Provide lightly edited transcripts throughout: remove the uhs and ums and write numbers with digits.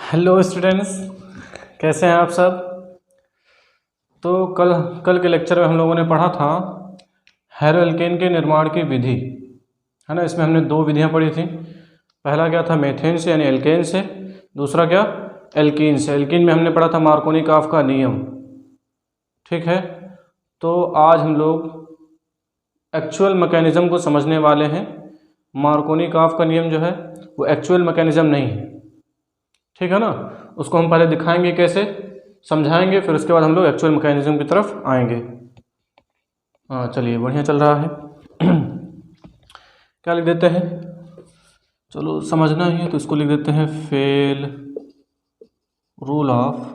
Hello students, कैसे हैं आप सब। तो कल के लेक्चर में हम लोगों ने पढ़ा था हैलो एल्केन के निर्माण की विधि, है ना। इसमें हमने दो विधियां पढ़ी थी। पहला क्या था, मेथेन से यानी एल्केन से। दूसरा क्या, एल्कीन से। एल्कीन में हमने पढ़ा था मार्कोनिकॉफ का नियम, ठीक है। तो आज हम लोग एक्चुअल मैकेनिज्म को समझने वाले हैं। मार्कोनिकॉफ का नियम जो है वो एक्चुअल मैकेनिज्म नहीं है, ठीक है ना। उसको हम पहले दिखाएंगे कैसे, समझाएंगे, फिर उसके बाद हम लोग एक्चुअल मैकेनिज्म की तरफ आएंगे। हाँ चलिए, बढ़िया चल रहा है। क्या लिख देते हैं, चलो समझना ही है तो इसको लिख देते हैं fail rule of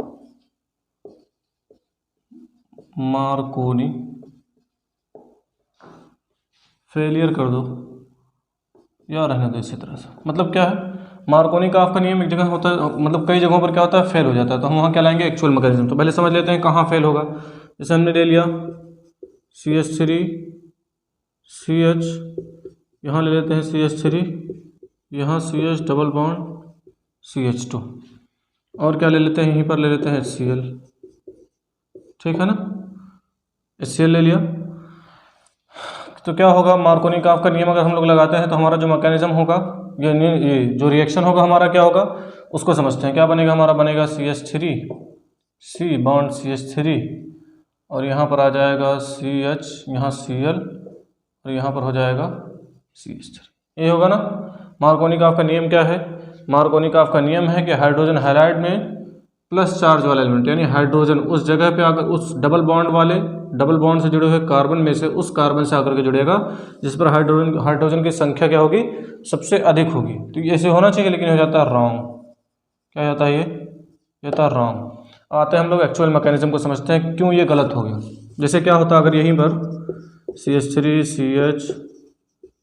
Markovnikov. Failure कर दो या रहने दो इसी तरह से। मतलब क्या है, मार्कोनिकॉफ का नियम एक जगह होता है, मतलब कई जगहों पर क्या होता है, फेल हो जाता है। तो हम वहाँ क्या लाएंगे, एक्चुअल मैकेनिज्म। तो पहले समझ लेते हैं कहाँ फेल होगा। जैसे हमने ले लिया CH3 CH, यहाँ ले लेते हैं CH3, यहाँ CH डबल बॉन्ड CH2, और क्या ले लेते हैं, यहीं पर ले लेते हैं HCl, ठीक है ना। HCl ले लिया तो क्या होगा, मार्कोनिकॉफ का नियम अगर हम लोग लगाते हैं तो हमारा जो मैकेनिज्म होगा, ये जो रिएक्शन होगा हमारा क्या होगा, उसको समझते हैं। क्या बनेगा, हमारा बनेगा CH3 C बॉन्ड CH3, और यहाँ पर आ जाएगा CH, यहाँ Cl, और यहाँ पर हो जाएगा CH3। ये होगा ना। मार्कोनिकॉफ का नियम क्या है, मार्कोनिकॉफ का नियम है कि हाइड्रोजन हैलाइड में प्लस चार्ज वाला एलिमेंट, यानी हाइड्रोजन उस जगह पे आकर उस डबल बॉन्ड से जुड़े हुए कार्बन में से उस कार्बन से आकर के जुड़ेगा जिस पर हाइड्रोजन की संख्या क्या होगी, सबसे अधिक होगी। तो ये ऐसे होना चाहिए, लेकिन हो जाता है रॉन्ग। क्या होता है, ये होता है रॉन्ग। आते हैं हम लोग एक्चुअल मैकेनिज्म को समझते हैं क्यों ये गलत हो गया। जैसे क्या होता है, अगर यहीं पर CH3 CH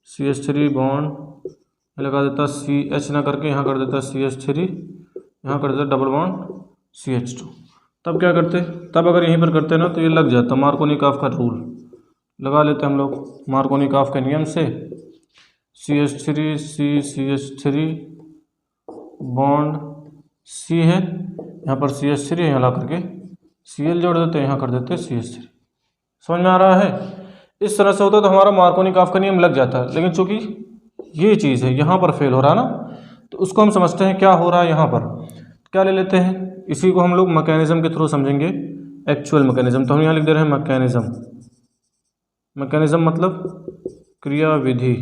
CH3 बॉन्ड लगा देता, CH ना करके यहाँ कर देता CH3, यहाँ कर देता डबल बॉन्ड CH2, तब क्या करते, तब अगर यहीं पर करते ना तो ये लग जाता। मार्कोनिकॉफ का रूल लगा लेते हम लोग, मार्कोनिकॉफ के नियम से CH3 CH3 बॉन्ड C है, यहाँ पर CH3 यहाँ ला करके Cl जोड़ देते हैं, यहाँ कर देते CH3। समझ में आ रहा है। इस तरह से होता तो हमारा मार्कोनिकॉफ का नियम लग जाता है, लेकिन चूंकि ये चीज़ है यहाँ पर फेल हो रहा ना, तो उसको हम समझते हैं क्या हो रहा है। यहाँ पर क्या ले लेते हैं, इसी को हम लोग मैकेनिज्म के थ्रू समझेंगे, एक्चुअल मैकेनिज्म। तो हम यहाँ लिख दे रहे हैं मैकेनिज्म मतलब क्रियाविधि।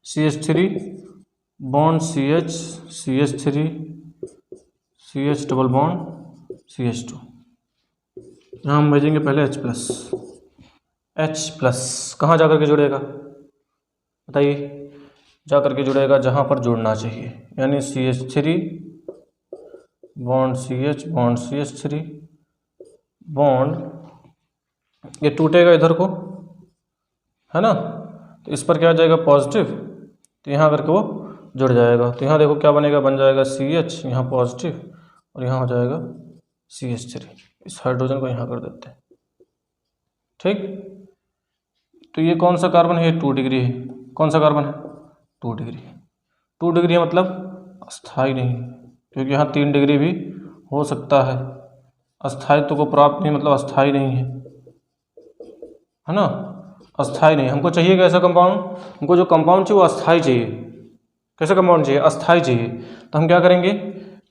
CH3 bond CH CH3 CH double bond CH2, यहाँ हम भेजेंगे पहले H+। कहाँ जा करके जुड़ेगा बताइए, जा करके जुड़ेगा जहाँ पर जुड़ना चाहिए, यानी CH3 bond CH bond CH3 bond, ये टूटेगा इधर को, है ना। तो इस पर क्या आ जाएगा, पॉजिटिव, तो यहाँ करके वो जुड़ जाएगा। तो यहाँ देखो क्या बनेगा, बन जाएगा CH, यहाँ पॉजिटिव, और यहाँ हो जाएगा CH3। इस हाइड्रोजन को यहाँ कर देते हैं, ठीक। तो ये कौन सा कार्बन है, 2 डिग्री है। कौन सा कार्बन है, 2 डिग्री। 2 डिग्री है मतलब अस्थाई नहीं, क्योंकि यहाँ 3 डिग्री भी हो सकता है। अस्थायित्व को प्राप्त नहीं मतलब अस्थाई नहीं है ना, अस्थाई नहीं। हमको चाहिए कैसा कंपाउंड, हमको जो कंपाउंड चाहिए वो अस्थाई चाहिए। कैसा कंपाउंड चाहिए, अस्थाई चाहिए। तो हम क्या करेंगे,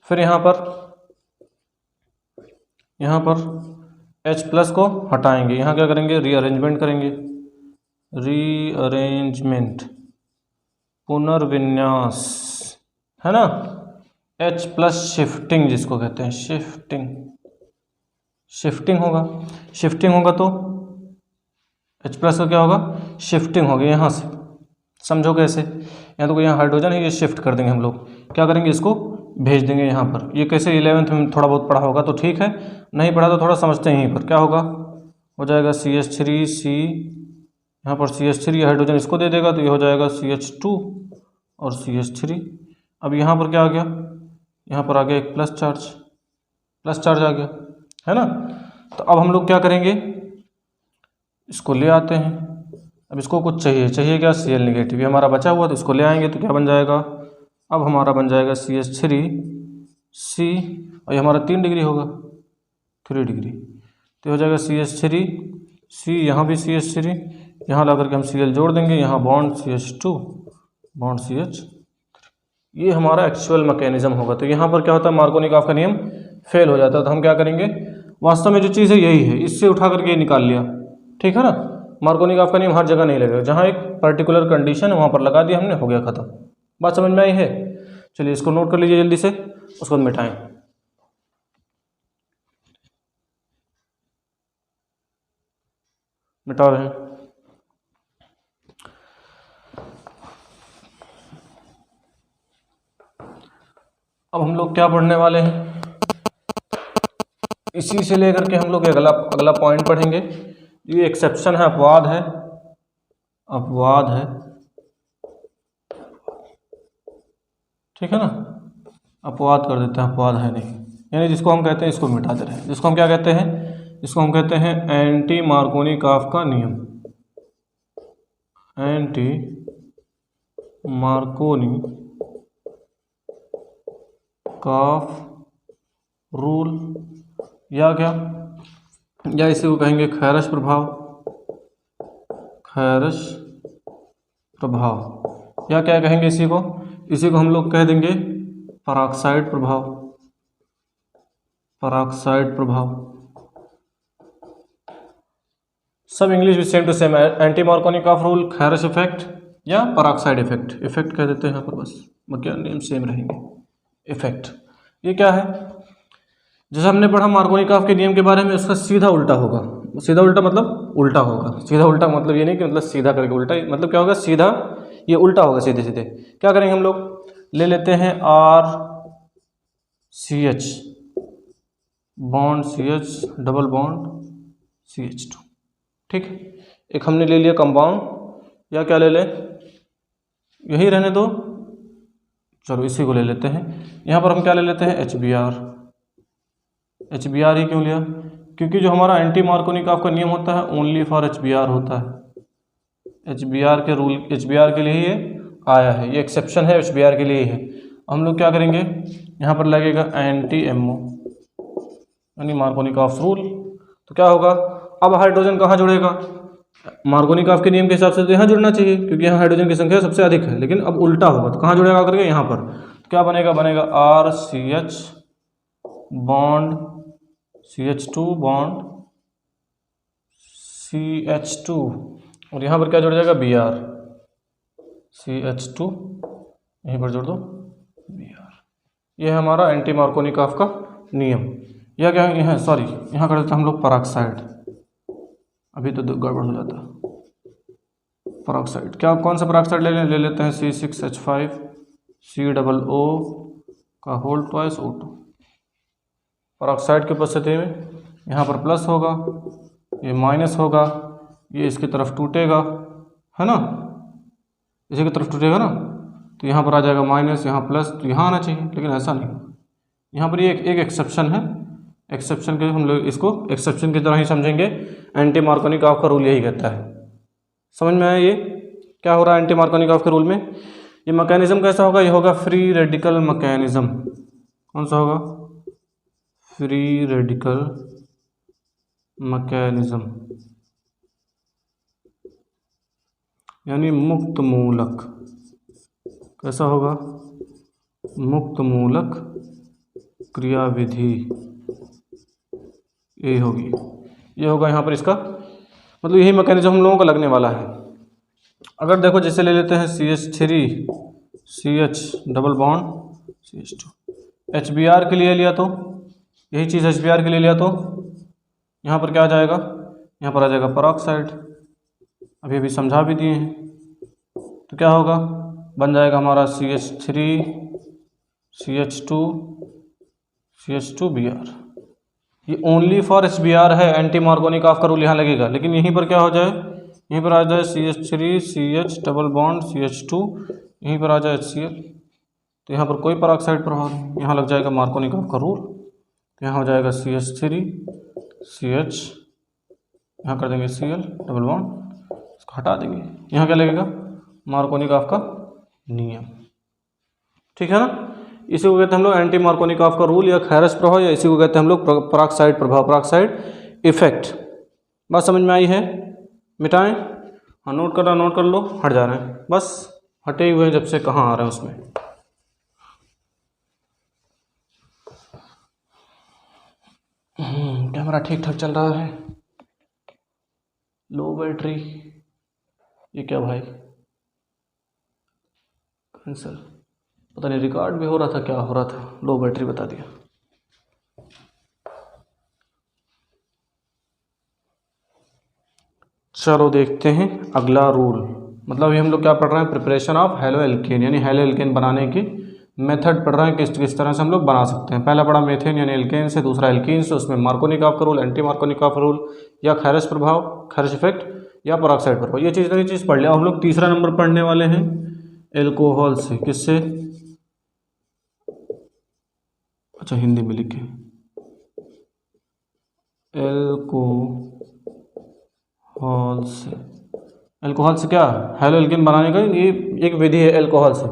फिर यहाँ पर H+ को हटाएंगे, यहाँ क्या करेंगे, रीअरेंजमेंट करेंगे, पुनर्विन्यास, है ना। H+ शिफ्टिंग जिसको कहते हैं, शिफ्टिंग होगा तो H+ का क्या होगा, शिफ्टिंग होगी यहाँ से। समझो कैसे, यहाँ तो यहाँ हाइड्रोजन है, ये शिफ्ट कर देंगे हम लोग। क्या करेंगे, इसको भेज देंगे यहाँ पर। ये कैसे 11th में थोड़ा बहुत पढ़ा होगा तो ठीक है, नहीं पढ़ा तो थोड़ा समझते हैं। यहीं पर क्या होगा, हो जाएगा CH3 C, यहाँ पर CH3 हाइड्रोजन इसको दे देगा, तो ये हो जाएगा CH2 और CH3। अब यहाँ पर क्या आ गया, यहाँ पर आ गया एक प्लस चार्ज आ गया, है ना। तो अब हम लोग क्या करेंगे, इसको ले आते हैं, अब इसको कुछ चाहिए क्या, Cl नेगेटिव, ये हमारा बचा हुआ तो इसको ले आएंगे तो क्या बन जाएगा, अब हमारा बन जाएगा CH3 C, और ये हमारा 3 डिग्री होगा, 3 डिग्री, तो हो जाएगा CH3 C, यहाँ भी CH3, यहाँ ला करके हम Cl जोड़ देंगे, यहाँ बॉन्ड CH2 बॉन्ड CH, ये हमारा एक्चुअल मैकेनिज्म होगा। तो यहाँ पर क्या होता है, मार्कोनिकॉफ का नियम फेल हो जाता है, तो हम क्या करेंगे, वास्तव में जो चीज़ है यही है, इससे उठा करके ये निकाल लिया, ठीक है ना। मार्कोनिकॉफ का नियम हर जगह नहीं लगेगा, जहाँ एक पर्टिकुलर कंडीशन है वहाँ पर लगा दिया हमने, हो गया खत्म। बात समझ में आई है। चलिए इसको नोट कर लीजिए जल्दी से, उसको मिटाएं। मिटा रहे हैं। अब हम लोग क्या पढ़ने वाले हैं, इसी से लेकर के हम लोग अगला पॉइंट पढ़ेंगे। ये एक्सेप्शन है, अपवाद है, अपवाद है, ठीक है ना। अपवाद कर देते हैं, अपवाद है नहीं, यानी जिसको हम कहते हैं इसको मिटा दे रहे हैं, जिसको हम क्या कहते हैं, इसको हम कहते हैं एंटी मार्कोनिकॉफ का नियम, एंटी मार्कोनिकॉफ रूल, या क्या, या इसी को कहेंगे खैरश प्रभाव, खैरश प्रभाव, या क्या कहेंगे इसी को हम लोग कह देंगे पराक्साइड प्रभाव, पराक्साइड प्रभाव, सब इंग्लिश भी सेम टू सेम है। एंटी मार्कोनिकॉफ रूल, खैरश इफेक्ट या पराक्साइड इफेक्ट, इफेक्ट कह देते हैं यहाँ पर, बस बाकी नेम सेम रहेंगे। इफेक्ट ये क्या है, जैसे हमने पढ़ा मार्कोनिकॉफ के नियम के बारे में, उसका सीधा उल्टा होगा। सीधा उल्टा मतलब उल्टा होगा, सीधा उल्टा मतलब ये नहीं कि मतलब सीधा करके उल्टा, मतलब क्या होगा, सीधा ये उल्टा होगा, सीधे सीधे। क्या करेंगे हम लोग, ले लेते हैं RCH bond CH double bond CH2, ठीक। एक हमने ले लिया कंपाउंड, या क्या ले लें, यही रहने दो, चलो इसी को ले लेते हैं। यहाँ पर हम क्या ले लेते हैं, HBr। HBr ही क्यों लिया, क्योंकि जो हमारा एंटी मार्कोनिकॉफ का नियम होता है ओनली फॉर HBr होता है, HBr के रूल, HBr के लिए ही ये आया है, ये एक्सेप्शन है HBr के लिए ही है। हम लोग क्या करेंगे, यहाँ पर लगेगा एंटी MO यानी मार्कोनिकॉफ रूल, तो क्या होगा, अब हाइड्रोजन कहाँ जुड़ेगा, मार्कोनिकॉफ के नियम के हिसाब से तो यहाँ जुड़ना चाहिए, क्योंकि यहाँ हाइड्रोजन की संख्या सबसे अधिक है, लेकिन अब उल्टा होगा, तो कहाँ जुड़ेगा करके, यहाँ पर। तो क्या बनेगा, बनेगा RCH bond CH2 bond CH2, और यहाँ पर क्या जुड़ जाएगा, Br, CH2 यहीं पर जोड़ दो Br। ये है हमारा एंटी मार्कोनिकॉफ का नियम। या क्या है, सॉरी यहाँ कर देते हैं हम लोग पराक्साइड, अभी तो गड़बड़ हो जाता है। पराक्साइड क्या, कौन सा पराक्साइड ले लेते हैं C6H5 COO का होल ट्वाइस O2। पराक्साइड की उपस्थिति में यहाँ पर प्लस होगा, ये माइनस होगा, ये इसकी तरफ टूटेगा, है ना, इसी की तरफ टूटेगा ना, तो यहाँ पर आ जाएगा माइनस, यहाँ प्लस, तो यहाँ आना चाहिए, लेकिन ऐसा नहीं। यहाँ पर ये एक एक्सेप्शन है, एक्सेप्शन के हम लोग इसको एक्सेप्शन की तरह ही समझेंगे। एंटी मार्कोनिकॉफ का रूल यही कहता है। समझ में आया ये क्या हो रहा है एंटी मार्कोनिकॉफ के रूल में। ये मैकेनिज्म कैसा होगा, ये होगा फ्री रेडिकल मैकेनिज्म। कौन सा होगा, फ्री रेडिकल मैकेनिज्म, यानी मुक्त मूलक। कैसा होगा, मुक्त मूलक क्रियाविधि, यही होगी, ये होगा यहाँ पर इसका मतलब, यही मैकेनिज्म हम लोगों का लगने वाला है। अगर देखो जैसे ले लेते हैं CH3 CH double bond CH2, HBr के लिए लिया तो यही चीज़ HBr के लिए लिया तो यहाँ पर क्या आ जाएगा, यहाँ पर आ जाएगा पराक्साइड, अभी अभी समझा भी दिए हैं। तो क्या होगा, बन जाएगा हमारा CH3 CH2 Br। ये ओनली फॉर HBr है, एंटी मार्कोनिकॉफ का रूल यहाँ लगेगा, लेकिन यहीं पर क्या हो जाए, यहीं पर आ जाए CH3 CH double bond CH2, यहीं पर आ जाए HCl, तो यहाँ पर कोई पराक्साइड प्रभाव नहीं, यहाँ लग जाएगा मार्कोनिकॉफ का रूल। तो यहाँ हो जाएगा CH3 CH, यहाँ कर देंगे Cl डबल बॉन्ड, हटा देंगे, यहाँ क्या लगेगा, मार्कोनिकॉफ का नियम। ठीक है ना। इसी को कहते हैं हम लोग एंटी मार्कोनिकॉफ का रूल या खैरस प्रभाव, या इसी को कहते हैं हम लोग पराक्साइड प्रभाव, पराक्साइड इफेक्ट। बात समझ में आई है। मिटाएं, हाँ नोट कर लो, हट जा रहे हैं बस, हटे हुए हैं जब से, कहाँ आ रहे हैं उसमें। कैमरा ठीक ठाक चल रहा है, लो बैटरी, ये क्या भाई, कैंसिल, पता नहीं रिकॉर्ड भी हो रहा था, क्या हो रहा था, लो बैटरी बता दिया। चलो देखते हैं अगला रूल। मतलब अभी हम लोग क्या पढ़ रहे हैं, प्रिपरेशन ऑफ हेलो एल्केन, यानी हेलो एल्केन बनाने की मेथड पढ़ रहे हैं, किस तरह से हम लोग बना सकते हैं। पहला पढ़ा मेथेन यानी एल्केन से, दूसरा एल्कीन से, उसमें मार्कोनिकॉफ का रूल, एंटी मार्कोनिकॉफ रूल, या खैरस प्रभाव, खैरस इफेक्ट, या पराक्साइड प्रभाव, ये चीज़ पढ़ लिया। हम लोग तीसरा नंबर पढ़ने वाले हैं एल्कोहल से। किससे, अच्छा हिंदी में लिखे, एल्कोहल से। एल्कोहल से क्या, हेलो एल्केन बनाने का ये एक विधि है एल्कोहल से।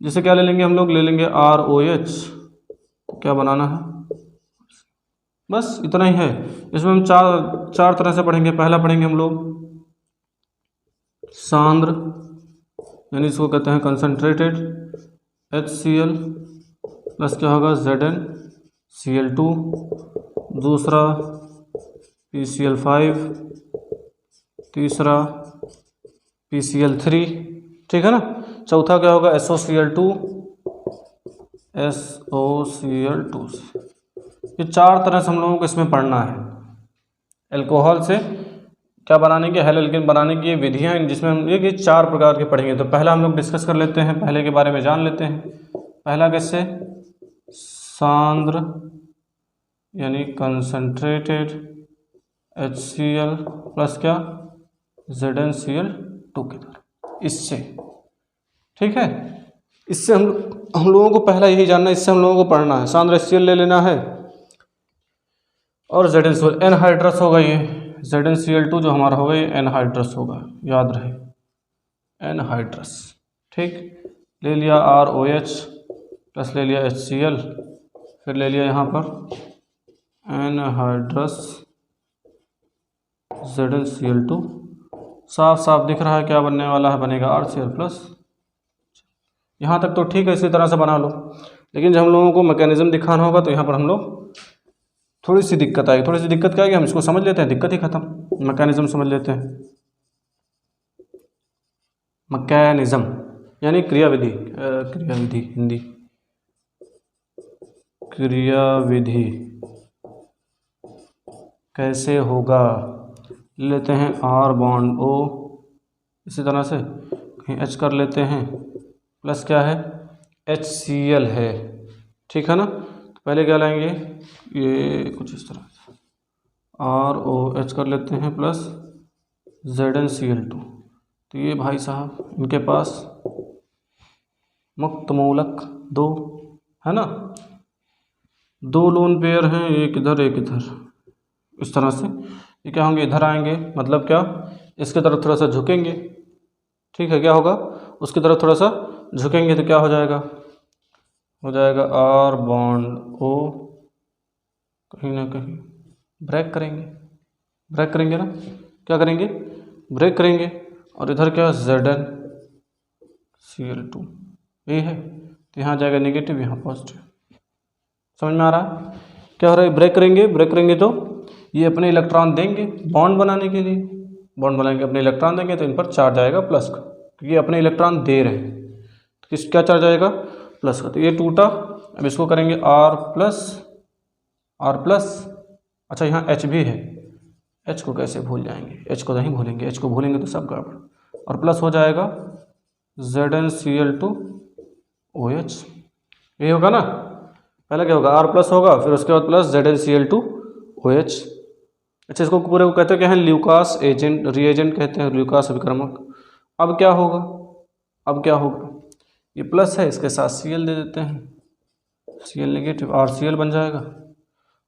जैसे क्या ले लेंगे हम लोग, ले लेंगे ROH, क्या बनाना है, बस इतना ही है। इसमें हम चार तरह से पढ़ेंगे। पहला पढ़ेंगे हम लोग सांद्र, यानी इसको कहते हैं कंसंट्रेटेड HCl प्लस क्या होगा ZnCl2, दूसरा PCl5, तीसरा PCl3, ठीक है ना। चौथा क्या होगा SOCl2 से। ये चार तरह से हम लोगों को इसमें पढ़ना है। एल्कोहल से क्या बनाने की, हेलो एल्केन बनाने की ये विधियाँ, जिसमें हम ये चार प्रकार के पढ़ेंगे। तो पहला हम लोग डिस्कस कर लेते हैं, पहले के बारे में जान लेते हैं। पहला कैसे, सांद्र यानी कंसंट्रेटेड HCl प्लस क्या ZnCl2 के द्वारा, इससे, ठीक है। इससे हम लोगों को पहला यही जानना है, इससे हम लोगों को पढ़ना है। सांद्र HCl ले लेना है और ZnCl एनहाइड्रस होगा, ये ZnCl2 जो हमारा होगा ये एनहाइड्रस होगा, याद रहे एनहाइड्रस, ठीक। ले लिया ROH प्लस ले लिया HCl, फिर ले लिया यहाँ पर एनहाइड्रस ZnCl2। साफ साफ दिख रहा है क्या बनने वाला है, बनेगा RCl प्लस। यहाँ तक तो ठीक है, इसी तरह से बना लो। लेकिन जब हम लोगों को मैकेनिज्म दिखाना होगा तो यहाँ पर हम लोग थोड़ी सी दिक्कत आएगी। थोड़ी सी दिक्कत क्या आएगी, हम इसको समझ लेते हैं, दिक्कत ही खत्म। मैकेनिज्म समझ लेते हैं, मैकेनिज्म यानी क्रियाविधि, हिंदी क्रियाविधि कैसे होगा। लेते हैं R बॉन्ड O, इसी तरह से कहीं H कर लेते हैं, प्लस क्या है HCl है, ठीक है ना। तो पहले क्या लाएंगे, ये कुछ इस तरह से ROH कर लेते हैं प्लस ZnCl2। तो ये भाई साहब इनके पास मुक्त मूलक दो है ना, दो लोन पेयर हैं, एक इधर एक इधर, इस तरह से ये क्या होंगे, इधर आएंगे, मतलब क्या इसके तरफ थोड़ा सा झुकेंगे, ठीक है। क्या होगा, उसकी तरफ थोड़ा सा झुकेंगे तो क्या हो जाएगा, R बॉन्ड O, कहीं ना कहीं ब्रेक करेंगे ना, क्या करेंगे, ब्रेक करेंगे। और इधर क्या ZnCl2 ये है, तो यहाँ जाएगा नेगेटिव, यहाँ पॉजिटिव। समझ में आ रहा है क्या हो रहा है, ब्रेक करेंगे तो ये अपने इलेक्ट्रॉन देंगे बॉन्ड बनाने के लिए, बॉन्ड बनाएंगे, अपने इलेक्ट्रॉन देंगे तो इन पर चार्ज आएगा प्लस का, क्योंकि ये अपने इलेक्ट्रॉन दे रहे हैं, तो किस क्या चार्ज आएगा, प्लस का। तो ये टूटा, अब इसको करेंगे R प्लस। अच्छा यहाँ H भी है, H को कैसे भूल जाएंगे, H को नहीं भूलेंगे, H को भूलेंगे तो सब गड़बड़। और प्लस हो जाएगा ZnCl2OH, ये होगा ना। पहले क्या होगा, R प्लस होगा, फिर उसके बाद प्लस ZnCl2OH। अच्छा इसको पूरे को कहते हैं क्या है, ल्यूकास एजेंट, रिएजेंट कहते हैं, ल्यूकास अभिक्रमक। अब क्या होगा, ये प्लस है, इसके साथ Cl दे देते हैं, Cl नेगेटिव, RCl बन जाएगा।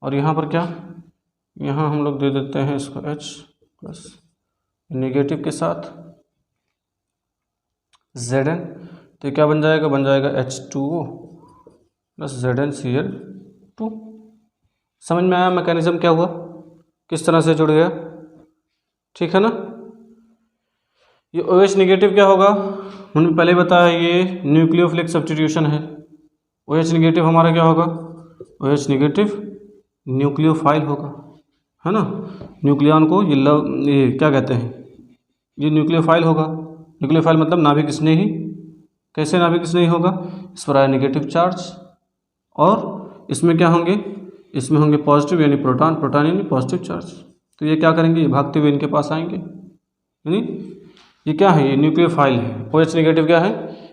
और यहाँ पर क्या, यहाँ हम लोग दे देते हैं इसको H प्लस, नेगेटिव के साथ Zn, तो क्या बन जाएगा, बन जाएगा H2O प्लस ZnCl2। समझ में आया मैकेनिज्म क्या हुआ, किस तरह से जुड़ गया, ठीक है ना। ये OH नेगेटिव क्या होगा, हमने पहले बताया ये न्यूक्लियोफिलिक सब्स्टिट्यूशन है। OH नेगेटिव हमारा क्या होगा, OH नेगेटिव न्यूक्लियोफाइल होगा, है ना। न्यूक्लियन को ये क्या कहते हैं, ये न्यूक्लियोफाइल होगा। न्यूक्लियोफाइल मतलब नाभिक स्नेही। कैसे नाभिक स्नेही होगा, इस पर आया नेगेटिव चार्ज, और इसमें क्या होंगे, इसमें होंगे पॉजिटिव यानी प्रोटॉन, प्रोटॉन यानी पॉजिटिव चार्ज। तो ये क्या करेंगे, ये भागते हुए इनके पास आएंगे, यानी ये क्या है, ये न्यूक्लियोफाइल है। OH नेगेटिव क्या है,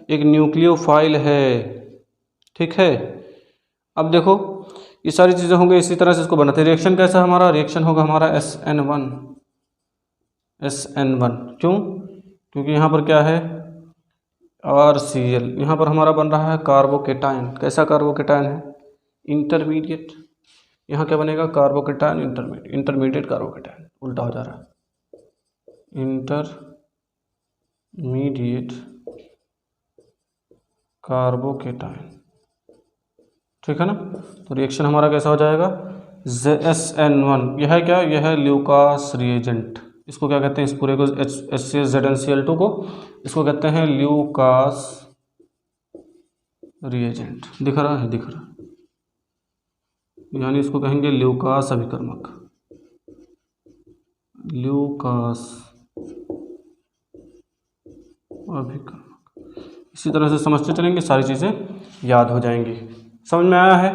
एक न्यूक्लियोफाइल है, ठीक है। अब देखो ये सारी चीज़ें होंगी, इसी तरह से इसको बनाते हैं। रिएक्शन कैसा हमारा, रिएक्शन होगा हमारा SN1। क्यों, क्योंकि यहाँ पर क्या है RCl, यहाँ पर हमारा बन रहा है कार्बोकेटायन। कैसा कार्बोकेटायन है, इंटरमीडिएट। यहाँ क्या बनेगा, कार्बोकेटायन इंटरमीडिएट कार्बोकेटायन, उल्टा हो जा रहा है, इंटरमीडिएट कार्बोकेटायन, ठीक है ना। तो रिएक्शन हमारा कैसा हो जाएगा, SN1। यह है क्या, यह है ल्यूकास रिएजेंट। इसको क्या कहते हैं, इस पूरे को ZnCl2 को इसको कहते हैं ल्यूकास रिएजेंट। दिख रहा है, दिख रहा है, यानी इसको कहेंगे ल्यूकास अभिकर्मक, ल्यूकास अभिकर्मक। इसी तरह से समझते चलेंगे, सारी चीज़ें याद हो जाएंगी। समझ में आया है,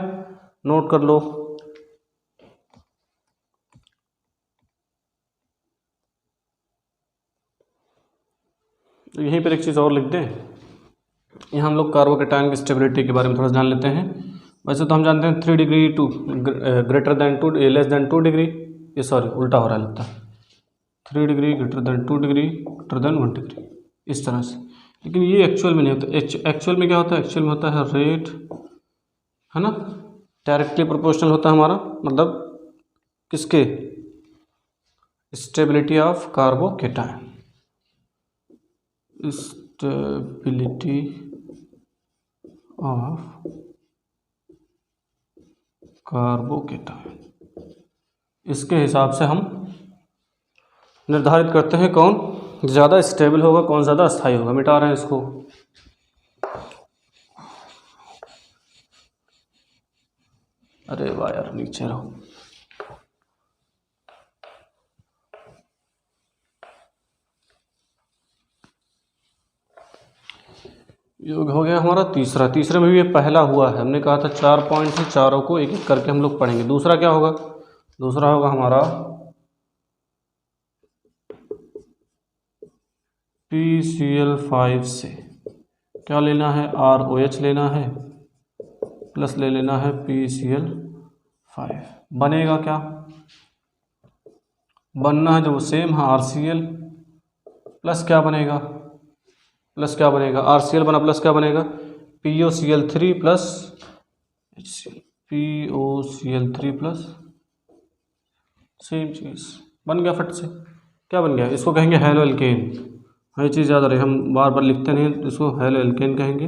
नोट कर लो। तो यहीं पर एक चीज़ और लिख दें, यहाँ हम लोग कार्बोकेटायन की स्टेबिलिटी के बारे में थोड़ा जान लेते हैं। वैसे तो हम जानते हैं 3 degree to greater than 2 less than 2 degree, ये सॉरी उल्टा हो रहा है लगता है, 3 degree greater than 2 degree greater than 1 degree, इस तरह से। लेकिन ये एक्चुअल में नहीं होता। एक्चुअल में क्या होता है, एक्चुअल में होता है रेट, है ना, डायरेक्टली प्रोपोर्शनल होता है हमारा, मतलब किसके, stability of carbocation, stability of carbocation. इसके हिसाब से हम निर्धारित करते हैं कौन ज़्यादा स्टेबल होगा, कौन ज़्यादा अस्थायी होगा। मिटा रहे हैं इसको, अरे वाह यार, नीचे रहो। योग हो गया हमारा तीसरा। तीसरे में भी ये पहला हुआ है, हमने कहा था 4 पॉइंट से चारों को एक एक करके हम लोग पढ़ेंगे। दूसरा क्या होगा, दूसरा होगा हमारा PCl5 से क्या लेना है, ROH लेना है प्लस ले लेना है PCl5। बनेगा क्या, बनना है जो सेम है RCl प्लस क्या बनेगा, प्लस क्या बनेगा, RCl बना प्लस क्या बनेगा, POCl3 plus HCl, POCl3 plus same चीज़ बन गया फट से। क्या बन गया, इसको कहेंगे हेलो एल्केन। ये चीज़ याद रहे, हम बार बार लिखते नहीं, इसको हेलो एल्केन कहेंगे।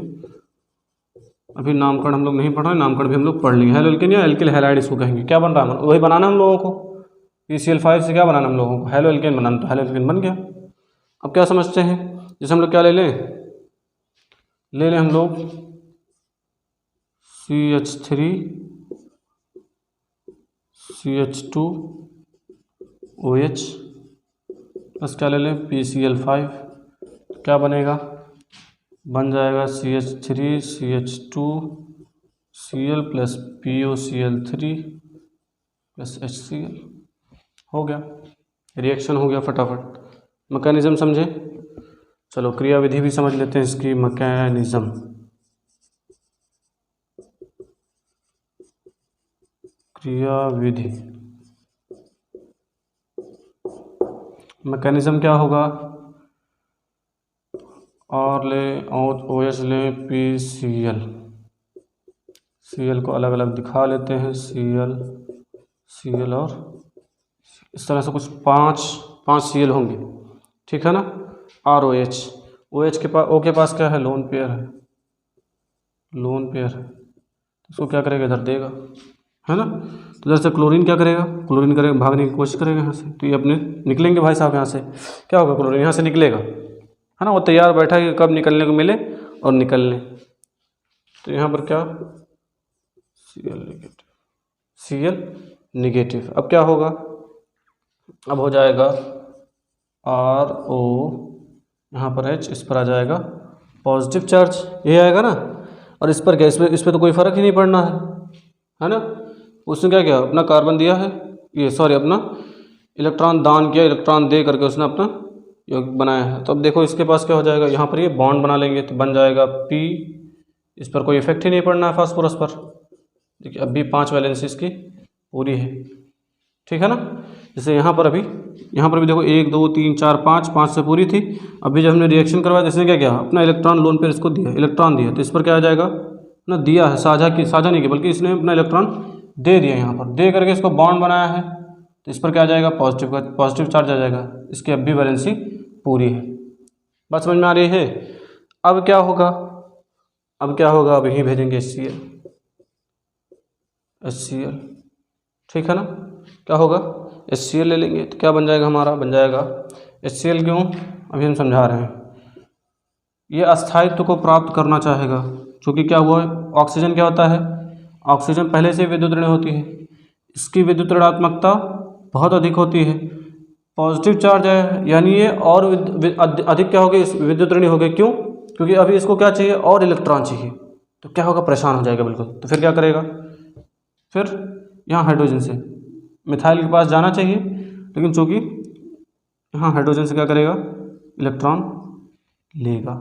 अभी नामकरण हम लोग नहीं पढ़ रहे, नामकरण भी हम लोग पढ़ लेंगे। हेलो एल्केन या एल्किल हैलाइड इसको कहेंगे। क्या बन रहा है, वही बनाना हम लोगों को, PCl5 से क्या बनाना हम लोगों को, हेलो एल्केन बनाना, तो हेलो एल्केन बन गया। अब क्या समझते हैं, जैसे हम लोग क्या ले लें हम लोग CH3 CH2 OH प्लस क्या ले लें PCl5, क्या बनेगा, बन जाएगा CH3 CH2 Cl plus POCl3 plus HCl। हो गया, रिएक्शन हो गया फटाफट। मैकेनिज्म समझे, चलो क्रियाविधि भी समझ लेते हैं इसकी। मैकेनिज्म, क्रियाविधि, मैकेनिज्म क्या होगा, और ले और OH ले PCl, Cl को अलग अलग दिखा लेते हैं, Cl और इस तरह से कुछ पाँच Cl होंगे। ठीक है ना। ROH, OH के पास, O के पास क्या है, लोन पेयर है, लोन पेयर है, इसको क्या करेगा, इधर देगा, है ना। तो इधर से क्लोरीन क्या करेगा, क्लोरीन करेगा, भागने की कोशिश करेगा यहाँ से, तो ये अपने निकलेंगे भाई साहब यहाँ से, क्या होगा, क्लोरीन यहाँ से निकलेगा, है ना। वो तैयार बैठा है कि कब निकलने को मिले और निकल लें। तो यहाँ पर क्या, Cl नेगेटिव, Cl नेगेटिव। अब क्या होगा, अब हो जाएगा RO, यहाँ पर H, इस पर आ जाएगा पॉजिटिव चार्ज, ये आएगा ना। और इस पर क्या, इस पर तो कोई फ़र्क ही नहीं पड़ना है ना। उसने क्या किया, अपना कार्बन दिया है, ये सॉरी अपना इलेक्ट्रॉन दान किया, इलेक्ट्रॉन दे करके उसने अपना यौगिक बनाया है। तो अब देखो इसके पास क्या हो जाएगा, यहाँ पर ये बॉन्ड बना लेंगे तो बन जाएगा P, इस पर कोई इफेक्ट ही नहीं पड़ना है फास्फोरस पर। देखिए अब भी 5 वैलेंसी इसकी पूरी है, ठीक है ना। जैसे यहाँ पर अभी, यहाँ पर भी देखो 1 2 3 4 5 से पूरी थी। अभी जब हमने रिएक्शन करवाया तो इसने क्या किया, अपना इलेक्ट्रॉन लोन पर इसको दिया, इलेक्ट्रॉन दिया, तो इस पर क्या आ जाएगा ना, दिया है, साझा नहीं किया, बल्कि इसने अपना इलेक्ट्रॉन दे दिया, यहाँ पर दे करके इसको बॉन्ड बनाया है, तो इस पर क्या आ जाएगा, पॉजिटिव चार्ज आ जाएगा। इसकी अब भी वैलेंसी पूरी है। बात समझ में आ रही है। अब क्या होगा, अब यहीं भेजेंगे HCl, ठीक है ना। क्या होगा, HCl ले लेंगे तो क्या बन जाएगा, हमारा बन जाएगा HCl। क्यों, अभी हम समझा रहे हैं। ये अस्थायित्व को प्राप्त करना चाहेगा, क्योंकि क्या हुआ, ऑक्सीजन क्या होता है, ऑक्सीजन पहले से विद्युत ऋण होती है, इसकी विद्युत ऋणात्मकता बहुत अधिक होती है। पॉजिटिव चार्ज है यानी ये और अधिक क्या हो गया, इस विद्युत ऋणी हो गए। क्यों, क्योंकि अभी इसको क्या चाहिए, और इलेक्ट्रॉन चाहिए, तो क्या होगा, परेशान हो जाएगा बिल्कुल। तो फिर क्या करेगा, फिर यहाँ हाइड्रोजन से मिथाइल के पास जाना चाहिए, लेकिन चूँकि यहाँ हाइड्रोजन से क्या करेगा, इलेक्ट्रॉन लेगा,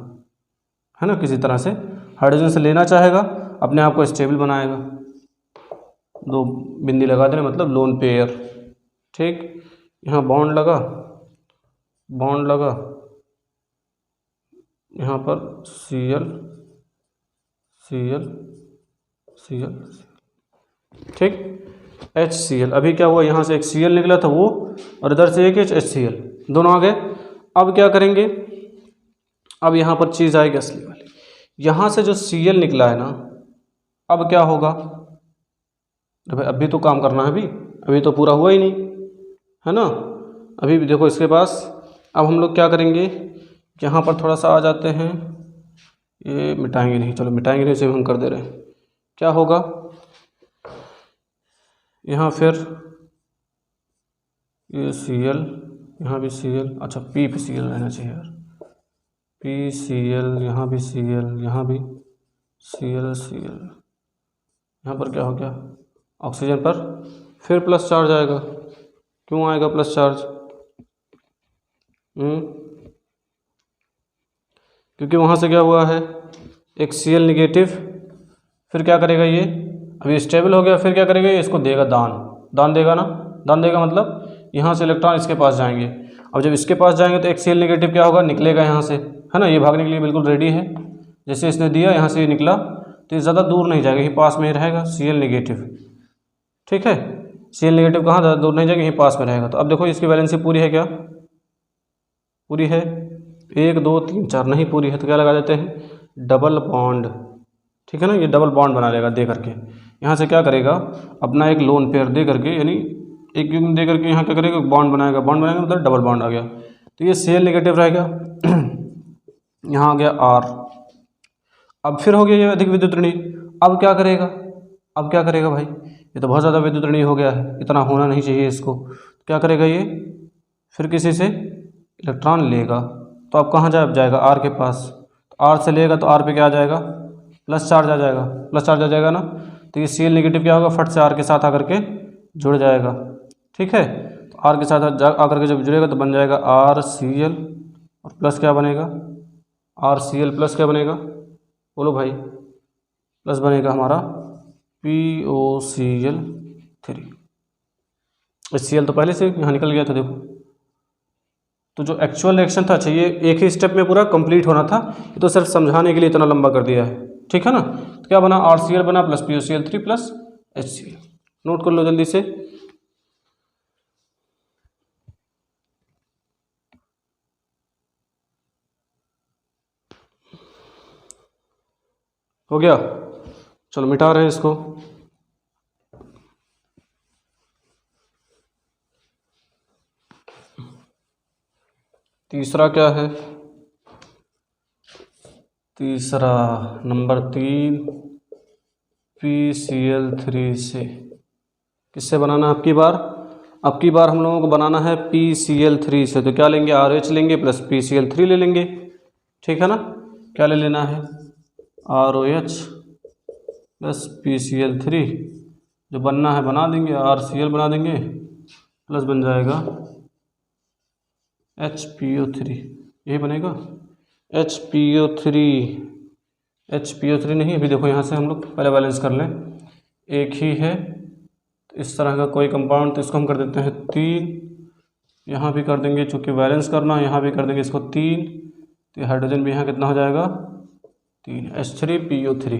है ना। किसी तरह से हाइड्रोजन से लेना चाहेगा, अपने आप को स्टेबल बनाएगा। 2 बिंदी लगा देना, मतलब लोन पेयर, ठीक। यहाँ बॉन्ड लगा, यहाँ पर Cl, ठीक, HCl। अभी क्या हुआ, यहाँ से एक Cl निकला था वो, और इधर से एक HCl, दोनों आ गए। अब क्या करेंगे, अब यहाँ पर चीज़ आएगी असली वाली, यहाँ से जो Cl निकला है ना, अब क्या होगा, भाई अभी तो काम करना है, अभी तो पूरा हुआ ही नहीं, है ना। अभी भी देखो इसके पास, अब हम लोग क्या करेंगे, यहाँ पर थोड़ा सा आ जाते हैं, ये मिटाएंगे नहीं, चलो मिटाएंगे नहीं, इसे हम कर दे रहे हैं। क्या होगा, यहाँ फिर ये Cl, यहाँ भी Cl, अच्छा P पे Cl रहना चाहिए यार, PCl, यहाँ भी Cl, यहाँ भी Cl, यहाँ पर क्या हो गया, ऑक्सीजन पर फिर प्लस चार्ज आएगा। क्यों आएगा प्लस चार्ज, क्योंकि वहाँ से क्या हुआ है, एक Cl नेगेटिव, फिर क्या करेगा ये, अभी स्टेबल हो गया, फिर क्या करेगा ये, इसको देगा दान देगा ना, दान देगा मतलब यहाँ से इलेक्ट्रॉन इसके पास जाएंगे। अब जब इसके पास जाएंगे तो एक Cl नेगेटिव क्या होगा, निकलेगा यहाँ से, है ना। ये भागने के लिए बिल्कुल रेडी है, जैसे इसने दिया यहाँ से ये निकला, तो ये ज़्यादा दूर नहीं जाएगा, यहीं पास में ही रहेगा Cl नेगेटिव, ठीक है। Cl नेगेटिव कहाँ, ज़्यादा दूर नहीं जाएगा, यहीं पास में रहेगा। तो अब देखो इसकी वैलेंसी पूरी है क्या, पूरी है, 1 2 3 4 नहीं पूरी है, तो क्या लगा देते हैं, डबल बॉन्ड, ठीक है ना। ये डबल बॉन्ड बना लेगा दे करके, यहाँ से क्या करेगा, अपना एक लोन पेयर दे करके, यानी एक यूनिट दे करके यहाँ क्या करेगा, बॉन्ड बनाएगा मतलब डबल बॉन्ड आ गया। तो ये Cl नेगेटिव रहेगा, यहाँ आ गया R। अब फिर हो गया ये अधिक विद्युत ऋणी। अब क्या करेगा भाई, ये तो बहुत ज़्यादा विद्युत ऋणी हो गया है, इतना होना नहीं चाहिए इसको। क्या करेगा ये, फिर किसी से इलेक्ट्रॉन लेगा, तो अब कहाँ जाएगा, R के पास। तो R से लेगा तो R पे क्या आ जाएगा, प्लस चार्ज आ जाएगा ना। तो ये Cl नेगेटिव क्या होगा, फट से R के साथ आकर के जुड़ जाएगा, ठीक है। तो R के साथ आकर के जब जुड़ेगा तो बन जाएगा RCl, और प्लस क्या बनेगा, RCl प्लस क्या बनेगा, बोलो भाई, प्लस बनेगा हमारा POCl3। HCl तो पहले से यहाँ निकल गया था देखो। तो जो एक्चुअल रिएक्शन था, अच्छा ये एक ही स्टेप में पूरा कंप्लीट होना था, ये तो सिर्फ समझाने के लिए इतना लंबा कर दिया है, ठीक है ना। तो क्या बना, RCl बना plus POCl3 plus HCl। Note कर लो जल्दी से। हो गया, चलो मिटा रहे हैं इसको। तीसरा क्या है, तीसरा नंबर 3 PCl3 से। किससे बनाना है अब की बार हम लोगों को बनाना है PCl3 से। तो क्या लेंगे, RH लेंगे प्लस PCl3 ले लेंगे, ठीक है ना। क्या ले लेना है, ROH प्लस PCl3, जो बनना है बना देंगे, RCl बना देंगे, प्लस बन जाएगा HPO3, यही बनेगा HPO3 नहीं, अभी देखो यहाँ से हम लोग पहले बैलेंस कर लें, एक ही है तो इस तरह का कोई कंपाउंड, तो इसको हम कर देते हैं 3, यहाँ भी कर देंगे, चूँकि बैलेंस करना, यहाँ भी कर देंगे इसको 3, तो हाइड्रोजन भी यहाँ कितना हो जाएगा 3, H3PO3,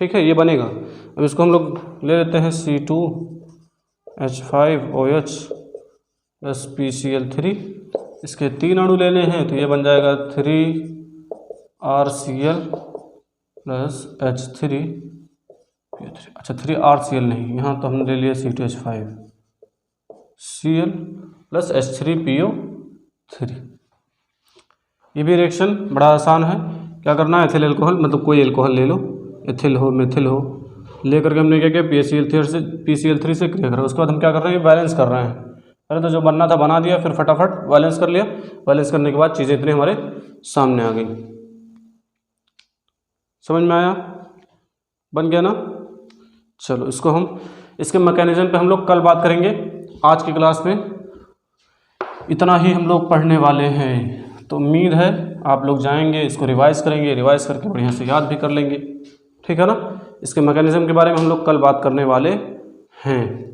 ठीक है, ये बनेगा। अब इसको हम लोग ले लेते हैं C2H5OH प्लस PCl3, इसके 3 अणु लेने हैं, तो ये बन जाएगा 3RCl प्लस H3PO3। अच्छा 3RCl नहीं, यहाँ तो हमने ले लिया C2H5Cl प्लस H3PO3। ये भी रिएक्शन बड़ा आसान है। क्या करना है, एथिल एल्कोहल, मतलब कोई एल्कोहल ले लो, एथिल हो मेथिल हो, ले करके हमने क्या किया, PCl3 से क्रिया करा। उसके बाद हम क्या कर रहे हैं, बैलेंस कर रहे हैं। पहले तो जो बनना था बना दिया, फिर फटाफट बैलेंस कर लिया। बैलेंस करने के बाद चीज़ें इतनी हमारे सामने आ गई। समझ में आया, बन गया ना। चलो इसको हम, इसके मैकेनिज्म पे हम लोग कल बात करेंगे। आज की क्लास में इतना ही हम लोग पढ़ने वाले हैं, तो उम्मीद है आप लोग जाएंगे, इसको रिवाइज करेंगे, रिवाइज करके बढ़िया से याद भी कर लेंगे, ठीक है ना। इसके मैकेनिज्म के बारे में हम लोग कल बात करने वाले हैं।